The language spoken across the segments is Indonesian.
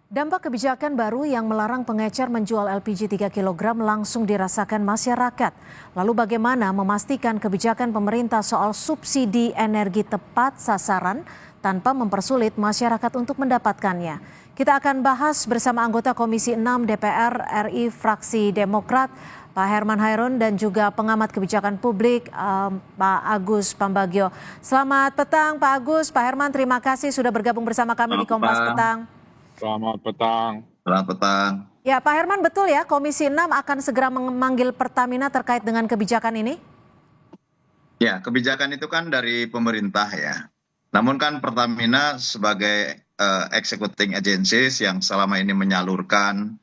Dampak kebijakan baru yang melarang pengecer menjual LPG 3 kg langsung dirasakan masyarakat. Lalu bagaimana memastikan kebijakan pemerintah soal subsidi energi tepat sasaran tanpa mempersulit masyarakat untuk mendapatkannya? Kita akan bahas bersama anggota Komisi 6 DPR RI fraksi Demokrat, Pak Herman Hairun, dan juga pengamat kebijakan publik Pak Agus Pambagio. Selamat petang Pak Agus, Pak Herman, terima kasih sudah bergabung bersama kami di Kompas Petang. Selamat petang. Selamat petang. Ya, Pak Herman, betul ya Komisi 6 akan segera memanggil Pertamina terkait dengan kebijakan ini? Ya, kebijakan itu kan dari pemerintah ya. Namun kan Pertamina sebagai executing agencies yang selama ini menyalurkan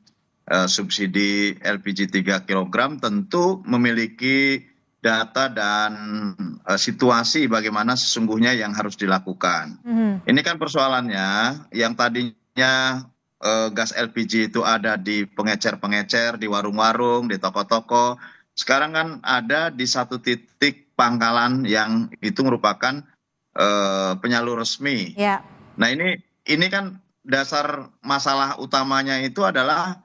subsidi LPG 3 kg tentu memiliki data dan situasi bagaimana sesungguhnya yang harus dilakukan. Ini kan persoalannya yang tadinya gas LPG itu ada di pengecer-pengecer, di warung-warung, di toko-toko. Sekarang kan ada di satu titik pangkalan yang itu merupakan penyalur resmi. Ya. Nah ini kan dasar masalah utamanya itu adalah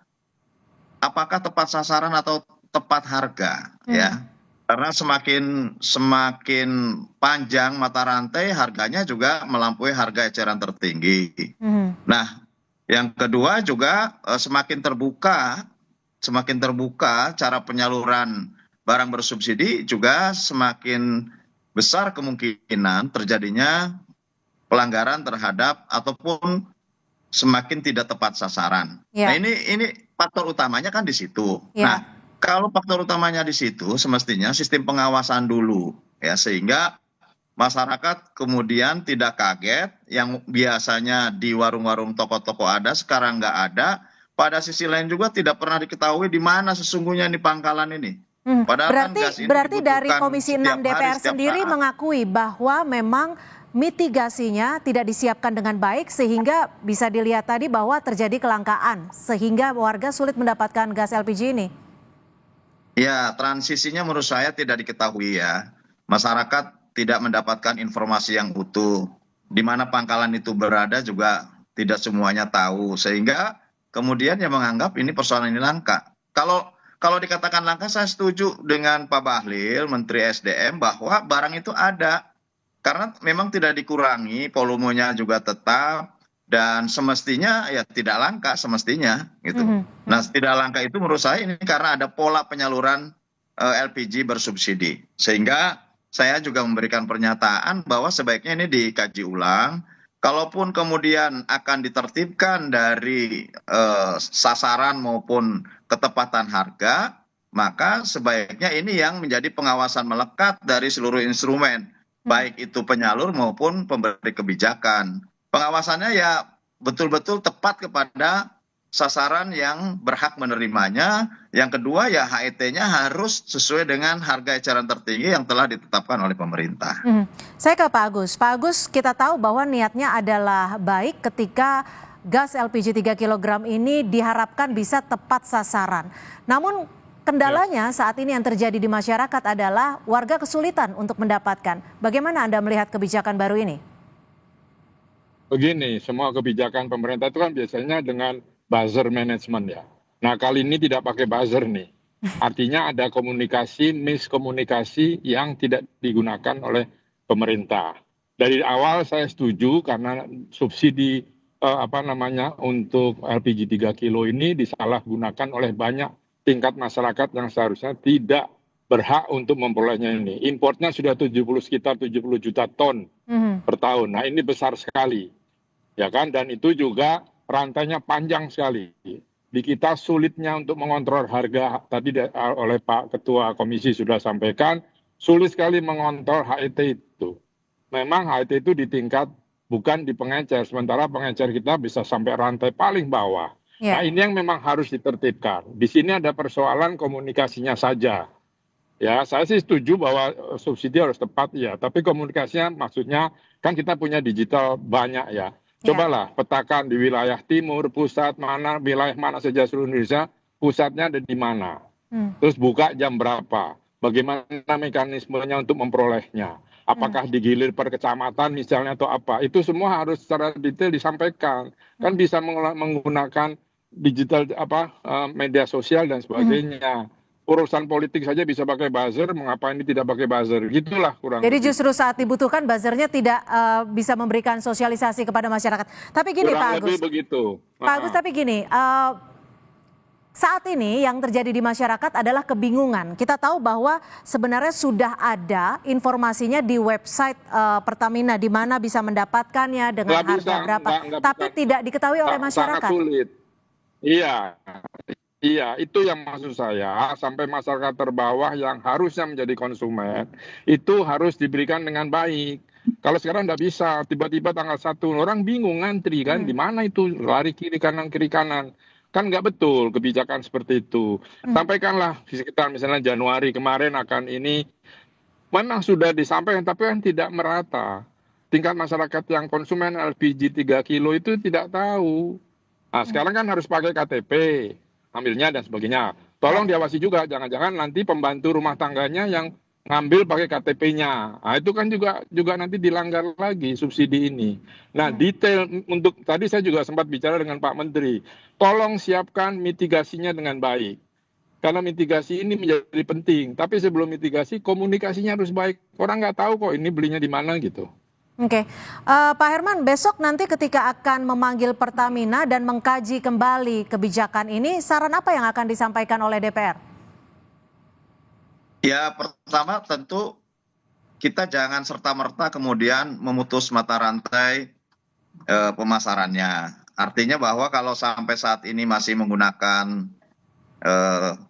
apakah tepat sasaran atau tepat harga, ya. Karena semakin panjang mata rantai, harganya juga melampaui harga eceran tertinggi. Nah, yang kedua juga semakin terbuka cara penyaluran barang bersubsidi juga semakin besar kemungkinan terjadinya pelanggaran terhadap ataupun semakin tidak tepat sasaran. Nah, ini faktor utamanya kan di situ. Nah, kalau faktor utamanya di situ, semestinya sistem pengawasan dulu, ya, sehingga masyarakat kemudian tidak kaget yang biasanya di warung-warung toko-toko ada, sekarang nggak ada. Pada sisi lain juga tidak pernah diketahui di mana sesungguhnya di pangkalan ini. Padahal berarti dari Komisi 6 DPR sendiri mengakui bahwa memang mitigasinya tidak disiapkan dengan baik sehingga bisa dilihat tadi bahwa terjadi kelangkaan sehingga warga sulit mendapatkan gas LPG ini. Ya, transisinya menurut saya tidak diketahui ya. Masyarakat tidak mendapatkan informasi yang utuh. Di mana pangkalan itu berada juga tidak semuanya tahu. Sehingga kemudian yang menganggap ini persoalan ini langka. Kalau dikatakan langka, saya setuju dengan Pak Bahlil, Menteri SDM, bahwa barang itu ada. Karena memang tidak dikurangi, volumenya juga tetap. Dan semestinya ya tidak langka semestinya gitu. Nah, tidak langka itu menurut saya ini karena ada pola penyaluran LPG bersubsidi. Sehingga saya juga memberikan pernyataan bahwa sebaiknya ini dikaji ulang. Kalaupun kemudian akan ditertibkan dari sasaran maupun ketepatan harga, maka sebaiknya ini yang menjadi pengawasan melekat dari seluruh instrumen, baik itu penyalur maupun pemberi kebijakan. Pengawasannya ya betul-betul tepat kepada sasaran yang berhak menerimanya. Yang kedua ya HET-nya harus sesuai dengan harga eceran tertinggi yang telah ditetapkan oleh pemerintah. Saya ke Pak Agus. Pak Agus, kita tahu bahwa niatnya adalah baik ketika gas LPG 3 kg ini diharapkan bisa tepat sasaran. Namun kendalanya saat ini yang terjadi di masyarakat adalah warga kesulitan untuk mendapatkan. Bagaimana Anda melihat kebijakan baru ini? Begini, semua kebijakan pemerintah itu kan biasanya dengan buzzer management ya. Nah, kali ini tidak pakai buzzer nih. Artinya ada miskomunikasi yang tidak digunakan oleh pemerintah. Dari awal saya setuju karena subsidi untuk LPG 3 kilo ini disalahgunakan oleh banyak tingkat masyarakat yang seharusnya tidak berhak untuk memperolehnya ini. Importnya sudah sekitar 70 juta ton per tahun. Nah, ini besar sekali. Ya kan, dan itu juga rantainya panjang sekali. Di kita sulitnya untuk mengontrol harga, tadi oleh Pak Ketua Komisi sudah sampaikan, sulit sekali mengontrol HET itu. Memang HET itu di tingkat bukan di pengecer, sementara pengecer kita bisa sampai rantai paling bawah. Nah, ini yang memang harus ditertibkan. Di sini ada persoalan komunikasinya saja. Ya, saya sih setuju bahwa subsidi harus tepat ya, tapi komunikasinya maksudnya kan kita punya digital banyak ya. Cobalah petakan di wilayah timur, pusat, wilayah mana saja seluruh Indonesia, pusatnya ada di mana. Terus buka jam berapa, bagaimana mekanismenya untuk memperolehnya. apakah digilir per kecamatan misalnya atau apa, itu semua harus secara detail disampaikan. Kan bisa menggunakan digital media sosial dan sebagainya. Urusan politik saja bisa pakai buzzer, mengapa ini tidak pakai buzzer? Gitulah kurang Jadi lebih. justru saat dibutuhkan buzzernya tidak bisa memberikan sosialisasi kepada masyarakat. Tapi gini Kurang Pak lebih Agus, begitu. Pak Agus, tapi gini, saat ini yang terjadi di masyarakat adalah kebingungan. Kita tahu bahwa sebenarnya sudah ada informasinya di website Pertamina di mana bisa mendapatkannya dengan Nggak harga bisa, berapa, nggak tapi bisa. tidak diketahui oleh Sangat masyarakat. sulit. Iya, itu yang maksud saya, sampai masyarakat terbawah yang harusnya menjadi konsumen, itu harus diberikan dengan baik. Kalau sekarang nggak bisa, tiba-tiba tanggal 1, orang bingung ngantri kan, di mana itu, lari kiri kanan. Kan nggak betul kebijakan seperti itu. Sampaikanlah di sekitar misalnya Januari kemarin akan ini, memang sudah disampaikan, tapi kan tidak merata. Tingkat masyarakat yang konsumen LPG 3 kilo itu tidak tahu. Nah, sekarang kan harus pakai KTP, ambilnya dan sebagainya. Tolong diawasi juga, jangan-jangan nanti pembantu rumah tangganya yang ngambil pakai KTP-nya. Nah, itu kan juga nanti dilanggar lagi subsidi ini. Nah, detail untuk tadi saya juga sempat bicara dengan Pak Menteri. Tolong siapkan mitigasinya dengan baik. Karena mitigasi ini menjadi penting. Tapi sebelum mitigasi, komunikasinya harus baik. Orang nggak tahu kok ini belinya di mana gitu. Oke, Pak Herman, besok nanti ketika akan memanggil Pertamina dan mengkaji kembali kebijakan ini, saran apa yang akan disampaikan oleh DPR? Ya, pertama tentu kita jangan serta-merta kemudian memutus mata rantai pemasarannya. Artinya bahwa kalau sampai saat ini masih menggunakan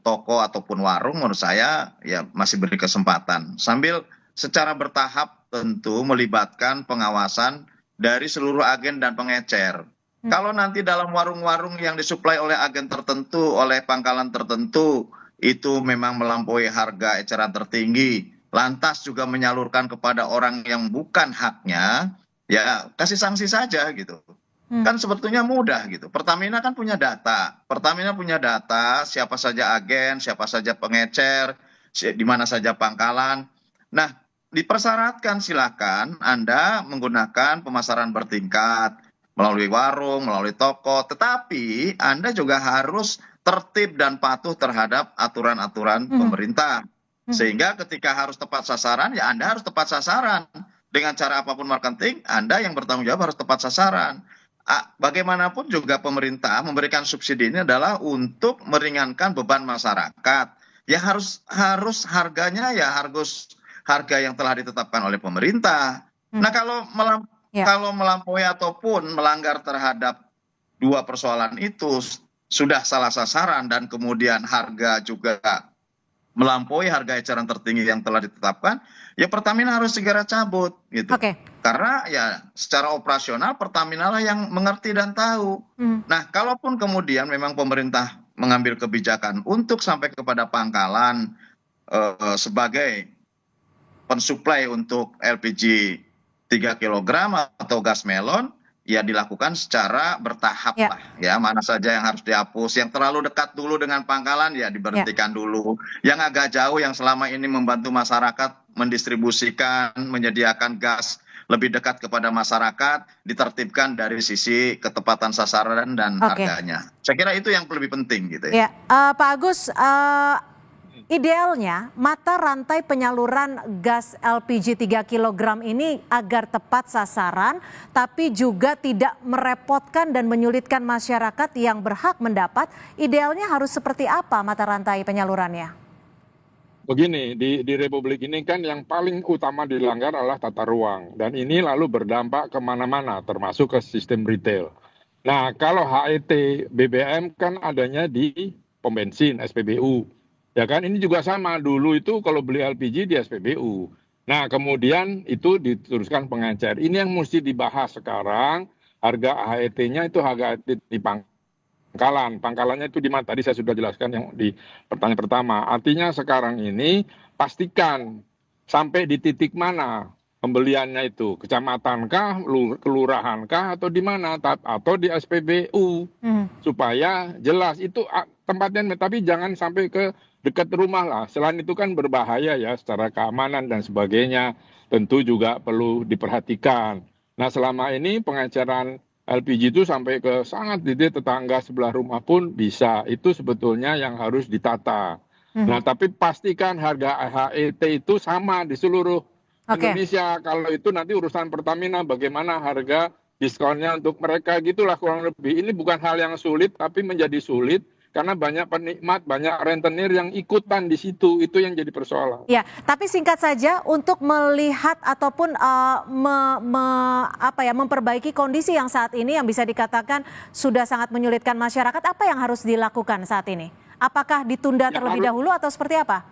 toko ataupun warung, menurut saya ya masih beri kesempatan. Sambil secara bertahap tentu melibatkan pengawasan dari seluruh agen dan pengecer. Kalau nanti dalam warung-warung yang disuplai oleh agen tertentu, oleh pangkalan tertentu, itu memang melampaui harga eceran tertinggi, lantas juga menyalurkan kepada orang yang bukan haknya, ya kasih sanksi saja gitu. Kan sebetulnya mudah gitu. Pertamina kan punya data. Pertamina punya data siapa saja agen, siapa saja pengecer, di mana saja pangkalan. Nah, dipersyaratkan silakan Anda menggunakan pemasaran bertingkat melalui warung, melalui toko, tetapi Anda juga harus tertib dan patuh terhadap aturan-aturan pemerintah. Sehingga ketika harus tepat sasaran, ya Anda harus tepat sasaran. Dengan cara apapun marketing, Anda yang bertanggung jawab harus tepat sasaran. Bagaimanapun juga pemerintah memberikan subsidi ini adalah untuk meringankan beban masyarakat. Ya harus harganya ya harga yang telah ditetapkan oleh pemerintah. Nah, kalau melampaui ataupun melanggar terhadap dua persoalan itu sudah salah sasaran dan kemudian harga juga melampaui harga eceran tertinggi yang telah ditetapkan, ya Pertamina harus segera cabut gitu. Karena ya secara operasional Pertamina lah yang mengerti dan tahu. Nah, kalaupun kemudian memang pemerintah mengambil kebijakan untuk sampai kepada pangkalan sebagai pensuplai untuk LPG 3 kg atau gas melon, ya dilakukan secara bertahap lah ya. Mana saja yang harus dihapus, yang terlalu dekat dulu dengan pangkalan ya diberhentikan dulu. Yang agak jauh yang selama ini membantu masyarakat mendistribusikan, menyediakan gas lebih dekat kepada masyarakat, ditertibkan dari sisi ketepatan sasaran dan harganya. Saya kira itu yang lebih penting gitu ya. Pak Agus, idealnya mata rantai penyaluran gas LPG 3 kg ini agar tepat sasaran tapi juga tidak merepotkan dan menyulitkan masyarakat yang berhak mendapat, idealnya harus seperti apa mata rantai penyalurannya? Begini, di Republik ini kan yang paling utama dilanggar adalah tata ruang. Dan ini lalu berdampak kemana-mana, termasuk ke sistem retail. Nah, kalau HET BBM kan adanya di pom bensin, SPBU. Ya kan, ini juga sama. Dulu itu kalau beli LPG di SPBU. Nah, kemudian itu diteruskan pengecer. Ini yang mesti dibahas sekarang. Harga HET-nya itu harga di pangkalan. Pangkalannya itu di mana? Tadi saya sudah jelaskan yang di pertanyaan pertama. Artinya sekarang ini pastikan sampai di titik mana pembeliannya itu. Kecamatankah, kelurahankah, atau di mana? Atau di SPBU. Supaya jelas itu tempatnya, tapi jangan sampai ke dekat rumah lah. Selain itu kan berbahaya ya secara keamanan dan sebagainya, tentu juga perlu diperhatikan. Nah selama ini pengecaran LPG itu sampai ke sangat di tetangga sebelah rumah pun bisa. Itu sebetulnya yang harus ditata. Nah tapi pastikan harga HET itu sama di seluruh Indonesia. Kalau itu nanti urusan Pertamina bagaimana harga diskonnya untuk mereka, gitulah kurang lebih. Ini bukan hal yang sulit tapi menjadi sulit karena banyak penikmat, banyak rentenir yang ikutan di situ. Itu yang jadi persoalan. Ya, tapi singkat saja untuk melihat ataupun memperbaiki kondisi yang saat ini yang bisa dikatakan sudah sangat menyulitkan masyarakat, apa yang harus dilakukan saat ini? Apakah ditunda terlebih dahulu atau seperti apa?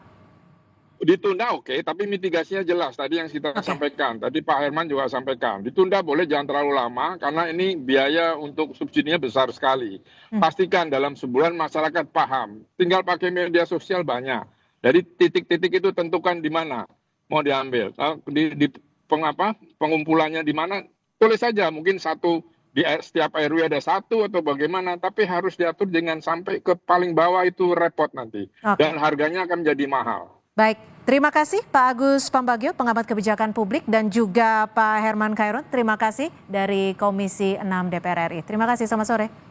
Ditunda oke, tapi mitigasinya jelas. Tadi yang kita sampaikan, tadi Pak Herman juga sampaikan. Ditunda boleh jangan terlalu lama karena ini biaya untuk subsidinya besar sekali. Pastikan dalam sebulan masyarakat paham. Tinggal pakai media sosial banyak. Dari titik-titik itu tentukan di mana mau diambil. Pengumpulannya di mana? Tulis saja mungkin di setiap RW ada satu atau bagaimana, tapi harus diatur dengan sampai ke paling bawah, itu repot nanti. Dan harganya akan menjadi mahal. Baik, terima kasih Pak Agus Pambagio, pengamat kebijakan publik, dan juga Pak Herman Khairun, terima kasih dari Komisi 6 DPR RI. Terima kasih, selamat sore.